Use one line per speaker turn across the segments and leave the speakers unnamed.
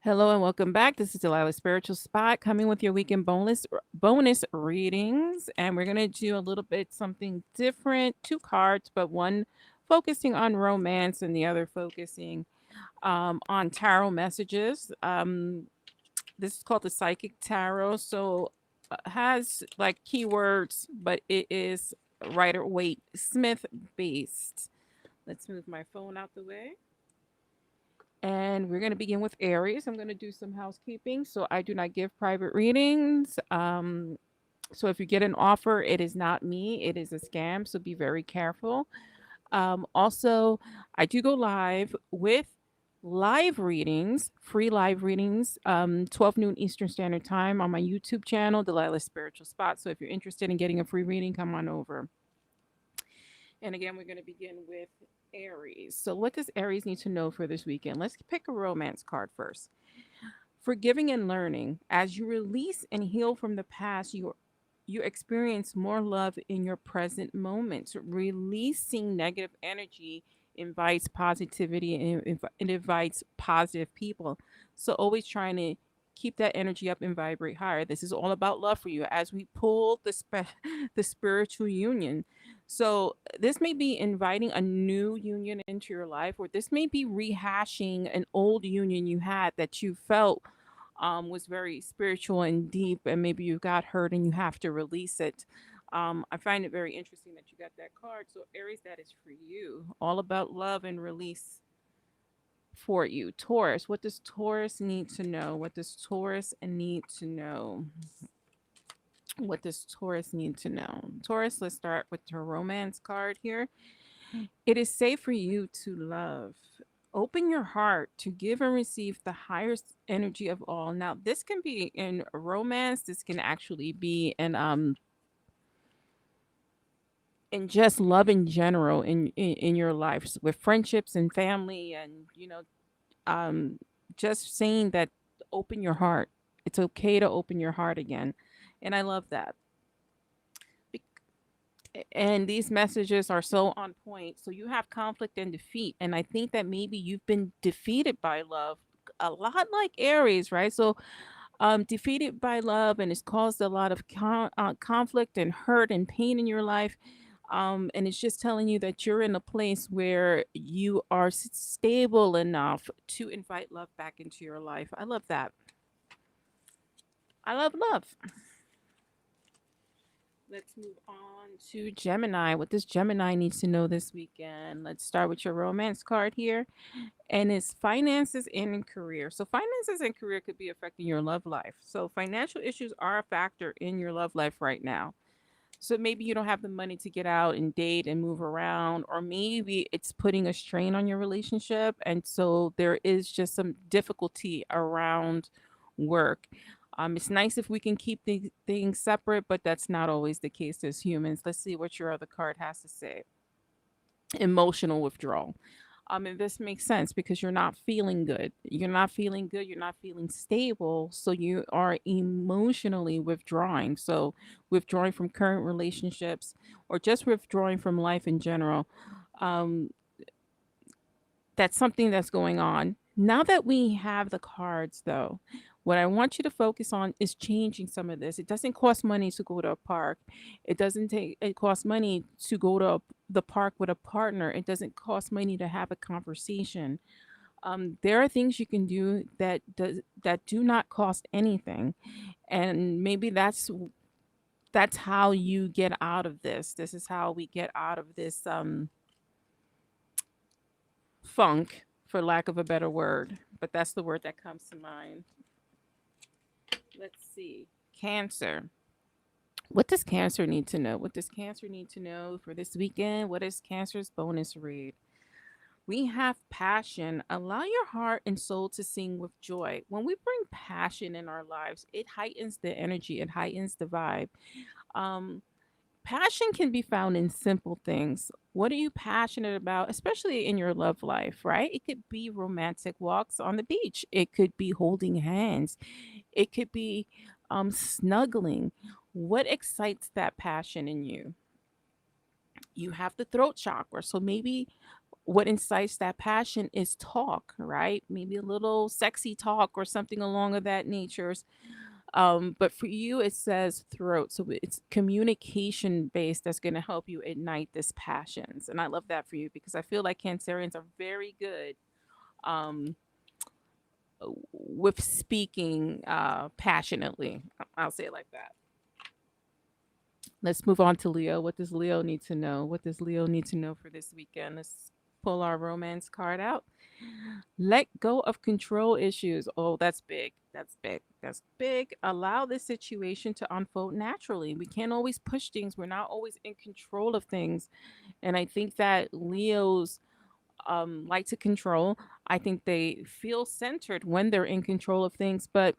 Hello and welcome back. This is Delilah Spiritual Spot coming with your weekend bonus readings, and we're gonna do a little bit something different. Two cards, but one focusing on romance and the other focusing on tarot messages. This is called the Psychic Tarot, so has like keywords, but it is Rider Waite Smith based. Let's move my phone out the way. And we're going to begin with Aries. I'm going to do some housekeeping. So I do not give private readings. So if you get an offer, it is not me, it is a scam. So be very careful. Also, I do go live with live readings, free live readings, 12 noon Eastern Standard Time on my YouTube channel, Delilah Spiritual Spot. So if you're interested in getting a free reading, come on over. And again, we're going to begin with Aries. So, what does Aries need to know for this weekend? Let's pick a romance card first. Forgiving and learning. As you release and heal from the past, you experience more love in your present moments. Releasing negative energy invites positivity and it invites positive people. So, always trying to keep that energy up and vibrate higher. This is all about love for you as we pull the spiritual union. So this may be inviting a new union into your life, or this may be rehashing an old union you had that you felt was very spiritual and deep, and maybe you got hurt and you have to release it. I find it very interesting that you got that card. So Aries, that is for you. All about love and release for you. Taurus, what does Taurus need to know? What does Taurus need to know? What does Taurus need to know? Taurus, let's start with your romance card here. It is safe for you to love. Open your heart to give and receive the highest energy of all. Now, this can be in romance. This can actually be in just love in general in your lives with friendships and family, and um just saying that open your heart. It's okay to open your heart again, and I love that. And these messages are so on point. So you have conflict and defeat, and I think that maybe you've been defeated by love, a lot like Aries, right? So defeated by love, and it's caused a lot of conflict and hurt and pain in your life. And it's just telling you that you're in a place where you are stable enough to invite love back into your life. I love that. I love love. Let's move on to Gemini. What does Gemini needs to know this weekend? Let's start with your romance card here, and it's finances and career. So finances and career could be affecting your love life. So financial issues are a factor in your love life right now. So maybe you don't have the money to get out and date and move around, or maybe it's putting a strain on your relationship. And so there is just some difficulty around work. It's nice if we can keep the things separate, but that's not always the case as humans. Let's see what your other card has to say. Emotional withdrawal. And this makes sense because you're not feeling good. You're not feeling good. You're not feeling stable. So you are emotionally withdrawing. So withdrawing from current relationships or just withdrawing from life in general. Um, that's something that's going on. Now that we have the cards, though, what I want you to focus on is changing some of this. It doesn't cost money to go to a park. It costs money to go to the park with a partner. It doesn't cost money to have a conversation. There are things you can do that do not cost anything, and maybe that's how you get out of this. This is how we get out of this funk, for lack of a better word, but that's the word that comes to mind. Let's see. Cancer. What does Cancer need to know? What does Cancer need to know for this weekend? What is Cancer's bonus read? We have passion. Allow your heart and soul to sing with joy. When we bring passion in our lives, it heightens the energy, it heightens the vibe. Um, Passion can be found in simple things. What are you passionate about, especially in your love life, right? It could be romantic walks on the beach, it could be holding hands, it could be snuggling. What excites that passion in you? You have the throat chakra. So maybe what incites that passion is talk, right? Maybe a little sexy talk or something along of that nature. But for you, it says throat. So it's communication based that's going to help you ignite this passions. And I love that for you because I feel like Cancerians are very good um, with speaking passionately. I'll say it like that. Let's move on to Leo. What does Leo need to know? What does Leo need to know for this weekend? Let's pull our romance card out. Let go of control issues. Oh, that's big. That's big. That's big. Allow this situation to unfold naturally. We can't always push things. We're not always in control of things. And I think that Leos like to control. I think they feel centered when they're in control of things, but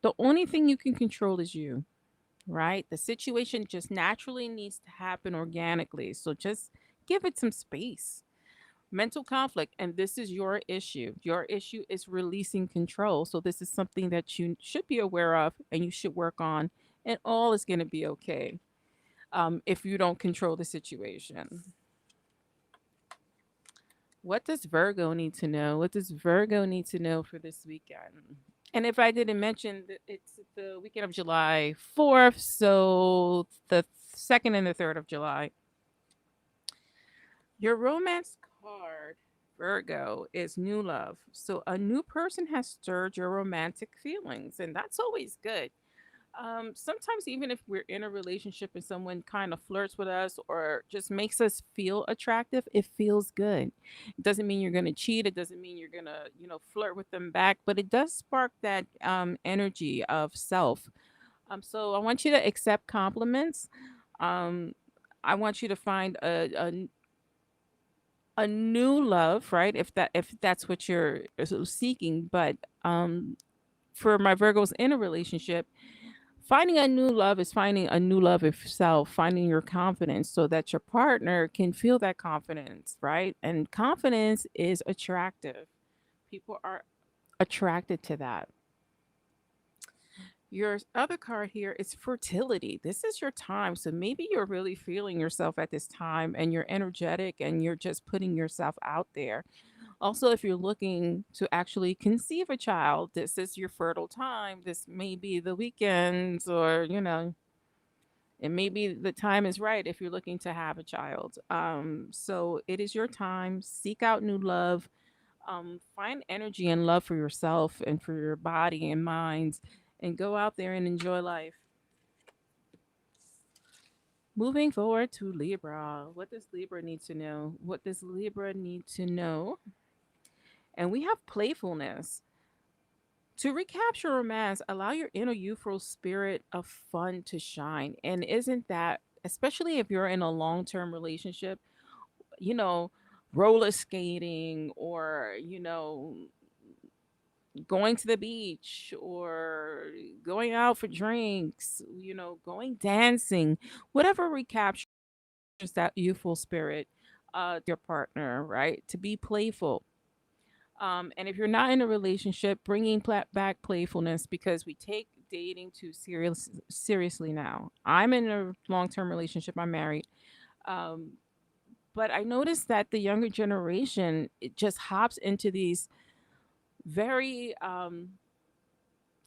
the only thing you can control is you, right? The situation just naturally needs to happen organically. So just give it some space. Mental conflict, and this is your issue. Your issue is releasing control. So this is something that you should be aware of and you should work on, and all is going to be okay if you don't control the situation. What does Virgo need to know? What does Virgo need to know for this weekend? And if I didn't mention that it's the weekend of July 4th, so the 2nd and the 3rd of July. Your romance card, Virgo, is new love. So a new person has stirred your romantic feelings, and that's always good. Sometimes, even if we're in a relationship and someone kind of flirts with us or just makes us feel attractive, it feels good. It doesn't mean you're going to cheat. It doesn't mean you're going to, flirt with them back, but it does spark that energy of self. So I want you to accept compliments. Um, I want you to find a new love, right? If that's what you're seeking, but for my Virgos in a relationship, finding a new love is finding a new love of self, finding your confidence so that your partner can feel that confidence, right? And confidence is attractive. People are attracted to that. Your other card here is fertility. This is your time. So maybe you're really feeling yourself at this time and you're energetic and you're just putting yourself out there. Also, if you're looking to actually conceive a child, this is your fertile time. This may be the weekends, or, it may be the time is right if you're looking to have a child. So it is your time. Seek out new love. Find energy and love for yourself and for your body and mind, and go out there and enjoy life. Moving forward to Libra. What does Libra need to know? What does Libra need to know? And we have playfulness. To recapture romance, allow your inner youthful spirit of fun to shine. And isn't that, especially if you're in a long term relationship, you know, roller skating or, going to the beach or going out for drinks, going dancing, whatever recaptures that youthful spirit, your partner, right? To be playful. And if you're not in a relationship, bringing back playfulness because we take dating too seriously now. I'm in a long term relationship. I'm married. Um, but I noticed that the younger generation, it just hops into these very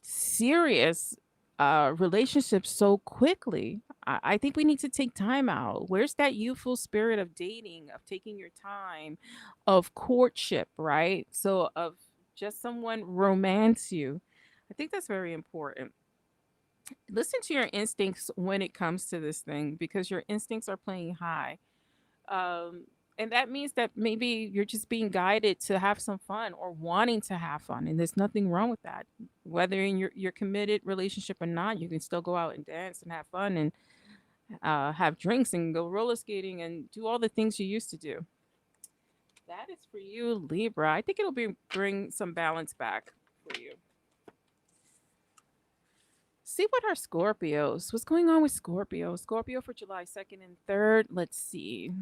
serious relationships so quickly. I think we need to take time out. Where's that youthful spirit of dating, of taking your time, of courtship, right? So, of just someone romance you. I think that's very important. Listen to your instincts when it comes to this thing because your instincts are playing high. Um, and that means that maybe you're just being guided to have some fun or wanting to have fun, and there's nothing wrong with that. Whether in your committed relationship or not, you can still go out and dance and have fun and have drinks and go roller skating and do all the things you used to do. That is for you, Libra. I think it'll bring some balance back for you. See what are Scorpios. What's going on with Scorpio? Scorpio for July 2nd and 3rd. Let's see.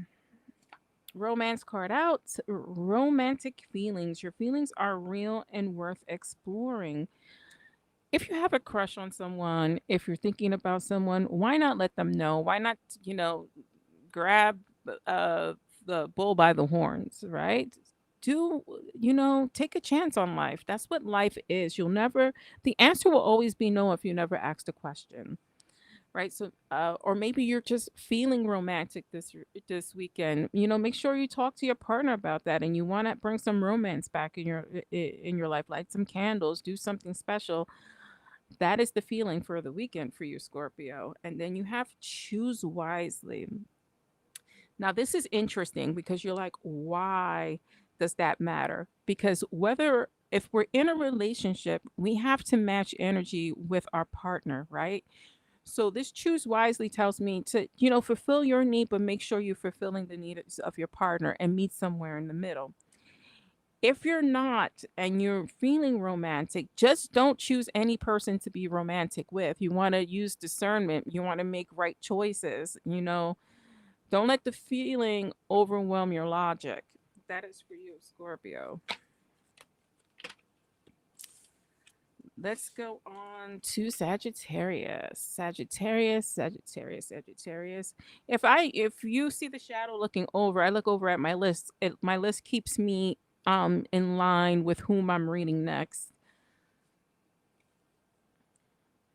Romance card out. Romantic feelings. Your feelings are real and worth exploring. If you have a crush on someone, if you're thinking about someone, why not let them know? Why not, grab uh the bull by the horns, right? Do, take a chance on life. That's what life is. The answer will always be no if you never ask the question, right? So, or maybe you're just feeling romantic this weekend. Make sure you talk to your partner about that, and you want to bring some romance back in your life. Light some candles, do something special. That is the feeling for the weekend for you, Scorpio. And then you have choose wisely. Now, this is interesting because you're like, why does that matter? Because if we're in a relationship, we have to match energy with our partner, right? So this choose wisely tells me to, fulfill your need, but make sure you're fulfilling the needs of your partner and meet somewhere in the middle. If you're not and you're feeling romantic, just don't choose any person to be romantic with. You want to use discernment. You want to make right choices. Don't let the feeling overwhelm your logic. That is for you, Scorpio. Let's go on to Sagittarius. Sagittarius. If you see the shadow looking over, I look over at my list. My list keeps me in line with whom I'm reading next.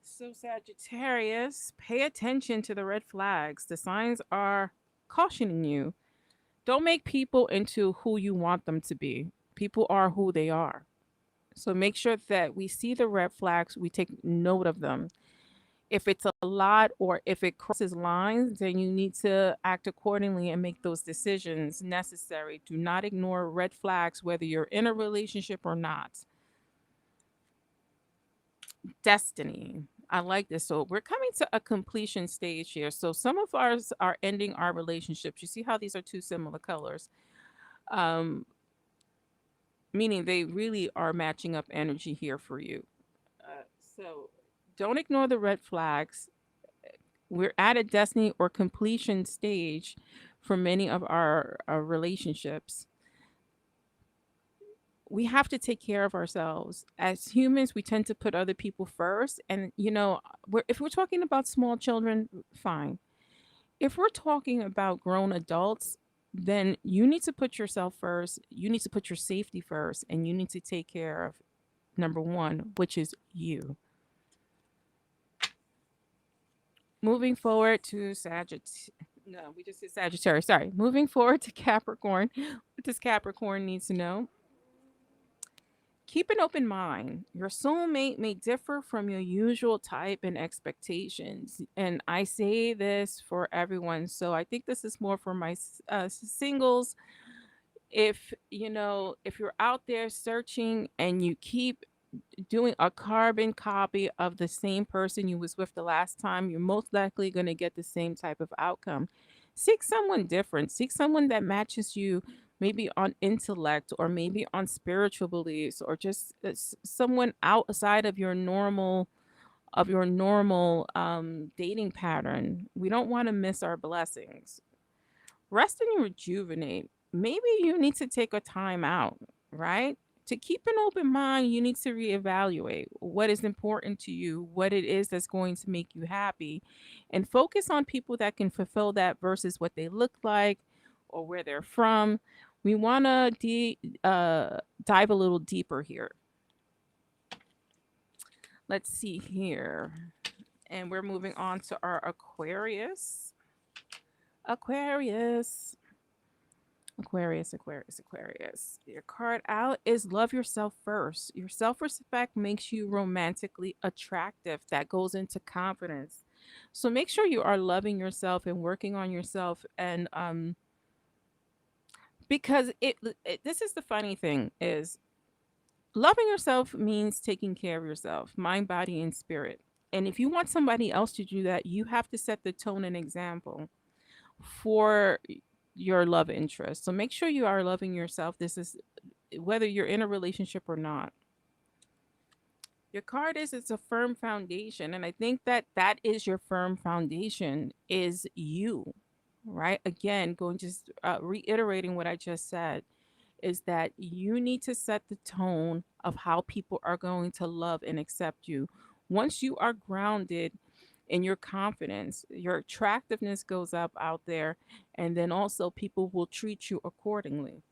So Sagittarius, pay attention to the red flags. The signs are cautioning you. Don't make people into who you want them to be. People are who they are. So make sure that we see the red flags, we take note of them. If it's a lot or if it crosses lines, then you need to act accordingly and make those decisions necessary. Do not ignore red flags, whether you're in a relationship or not. Destiny. I like this. So we're coming to a completion stage here. So some of ours are ending our relationships. You see how these are two similar colors? Um, Meaning they really are matching up energy here for you. So don't ignore the red flags. We're at a destiny or completion stage for many of our relationships. We have to take care of ourselves. As humans, we tend to put other people first. And, if we're talking about small children, fine. If we're talking about grown adults, then you need to put yourself first. You need to put your safety first. And you need to take care of number one, which is you. Moving forward to Sagittarius. No, we just did Sagittarius. Sorry. Moving forward to Capricorn. What does Capricorn need to know? Keep an open mind. Your soulmate may differ from your usual type and expectations. And I say this for everyone. So I think this is more for my singles. If you're out there searching and you keep doing a carbon copy of the same person you was with the last time, you're most likely going to get the same type of outcome. Seek someone different. Seek someone that matches you, maybe on intellect or maybe on spiritual beliefs, or just someone outside of your normal dating pattern. We don't want to miss our blessings. Rest and rejuvenate. Maybe you need to take a time out, right? To keep an open mind, you need to reevaluate what is important to you, what it is that's going to make you happy, and focus on people that can fulfill that versus what they look like or where they're from. We want to dive a little deeper here. Let's see here. And we're moving on to our Aquarius. Aquarius. Aquarius. Your card out is love yourself first. Your self respect makes you romantically attractive. That goes into confidence. So make sure you are loving yourself and working on yourself. And because this is the funny thing is loving yourself means taking care of yourself, mind, body, and spirit. And if you want somebody else to do that, you have to set the tone and example for your love interest. So make sure you are loving yourself. This is whether you're in a relationship or not. Your card is it's a firm foundation, and I think that that is your firm foundation is you, right? Again, going just reiterating what I just said is that you need to set the tone of how people are going to love and accept you. Once you are grounded in your confidence. Your attractiveness goes up out there, and then also people will treat you accordingly.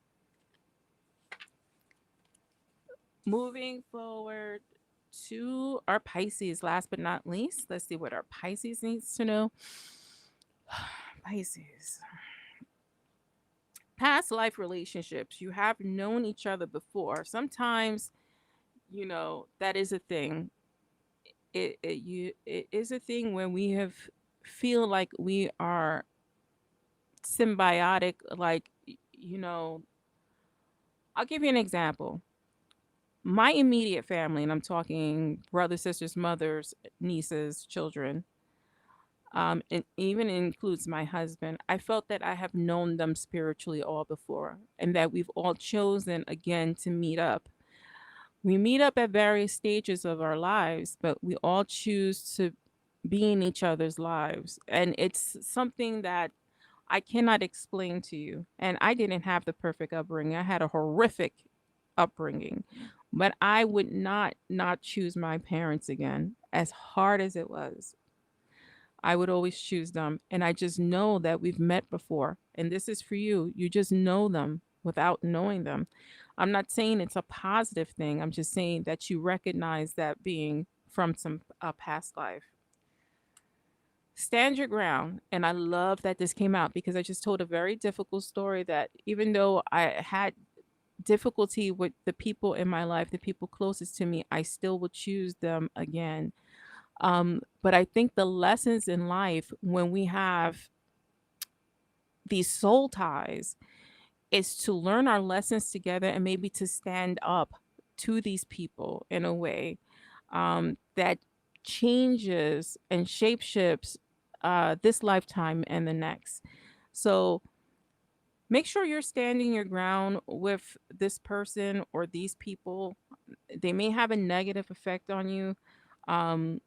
Moving forward to our Pisces, last but not least, let's see what our Pisces needs to know. Pisces. Past life relationships. You have known each other before. Sometimes, that is a thing. It is a thing when we have feel like we are symbiotic, like, I'll give you an example. My immediate family, and I'm talking brothers, sisters, mothers, nieces, children, and even includes my husband. I felt that I have known them spiritually all before, and that we've all chosen again to meet up. We meet up at various stages of our lives, but we all choose to be in each other's lives. And it's something that I cannot explain to you. And I didn't have the perfect upbringing. I had a horrific upbringing. But I would not choose my parents again, as hard as it was. I would always choose them. And I just know that we've met before. And this is for you. You just know them without knowing them. I'm not saying it's a positive thing. I'm just saying that you recognize that being from some past life. Stand your ground. And I love that this came out because I just told a very difficult story that even though I had difficulty with the people in my life, the people closest to me, I still would choose them again. But I think the lessons in life when we have these soul ties is to learn our lessons together and maybe to stand up to these people in a way that changes and shapeshifts this lifetime and the next. So make sure you're standing your ground with this person or these people. They may have a negative effect on you. Um,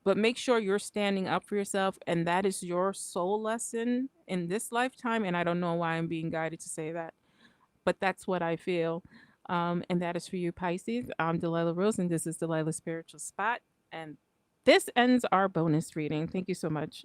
but make sure you're standing up for yourself, and that is your soul lesson in this lifetime. And I don't know why I'm being guided to say that, but that's what I feel. And that is for you, Pisces. I'm Delilah Rose, and this is Delilah's Spiritual Spot. And this ends our bonus reading. Thank you so much.